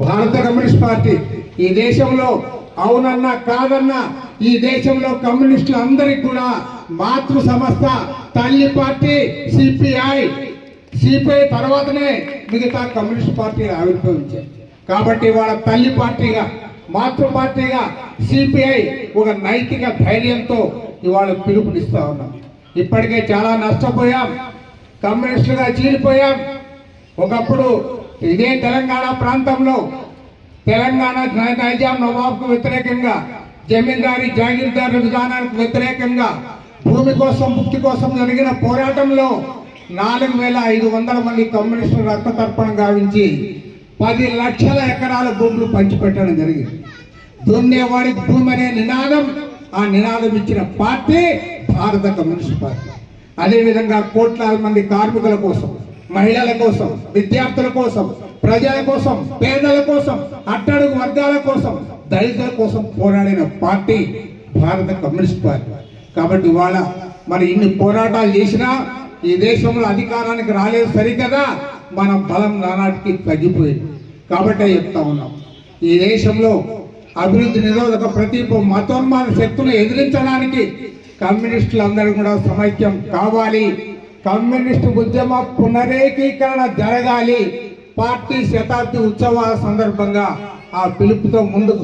భారత communist party ఈ దేశంలో అవునన్నా కాదన్నా ఈ దేశంలో కమ్యూనిస్టులు అందరికీ కూడా మాతృ సంస్థ తల్లి పార్టీ సిపిఐ తర్వాతనే మిగతా కమ్యూనిస్ట్ పార్టీలు ఆవిర్భవించాయి. కాబట్టి వాళ్ళ తల్లి పార్టీగా మాతృ పార్టీగా సిపిఐ ఒక నైతిక ధైర్యంతో ఇవాళ పిలుపునిస్తా ఉన్నాం. ఇప్పటికే చాలా నష్టపోయాం, కమ్యూనిస్టులుగా చీలిపోయాం. ఒకప్పుడు ఇదే తెలంగాణ ప్రాంతంలో తెలంగాణ నైజాం నవాబ్కు వ్యతిరేకంగా జమీందారీ జాగీర్దారు విధానానికి వ్యతిరేకంగా భూమి కోసం ముక్తి కోసం జరిగిన పోరాటంలో 4500 మంది కమ్యూనిస్టులు రక్త తర్పణ గావించి 10 లక్షల ఎకరాల భూములు పంచిపెట్టడం జరిగింది. దున్నేవాడికి భూమి అనే నినాదం, ఆ నినాదం ఇచ్చిన పార్టీ భారత కమ్యూనిస్ట్ పార్టీ. అదేవిధంగా కోట్లాది మంది కార్మికుల కోసం, మహిళల కోసం, విద్యార్థుల కోసం, ప్రజల కోసం, పేదల కోసం, అట్టడుగు వర్గాల కోసం, దళితుల కోసం పోరాడిన పార్టీ భారత కమ్యూనిస్ట్ పార్టీ. కాబట్టి ఇవాళ మరి ఇన్ని పోరాటాలు చేసినా ఈ దేశంలో అధికారానికి రాలేదు సరికదా, మన బలం నానాటికి తగ్గిపోయింది. కాబట్టే చెప్తా ఉన్నాం, ఈ దేశంలో అభివృద్ధి నిరోధక ప్రతి మతోన్మాద శక్తులను ఎదిరించడానికి కమ్యూనిస్టులందరూ కూడా సమైక్యం కావాలి. కమ్యూనిస్టు ఉద్యమ పునరేకీకరణ జరగాలి. పార్టీ శతాబ్ది ఉత్సవాల సందర్భంగా ఆ పిలుపుతో ముందుకు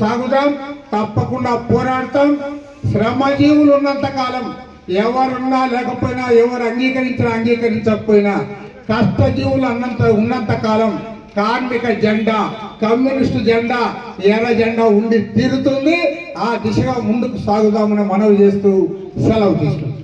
సాగుదాం. తప్పకుండా పోరాడతాం. శ్రమజీవులు ఉన్నంత కాలం, ఎవరున్నా లేకపోయినా, ఎవరు అంగీకరించకపోయినా, కష్టజీవులు ఉన్నంత కాలం కార్మిక జెండా, కమ్యూనిస్టు జెండా, ఎర్ర జెండా ఉండి తీరుతుంది. ఆ దిశగా ముందుకు సాగుదామని మనవి చేస్తూ సెలవు తీసుకుంటాం.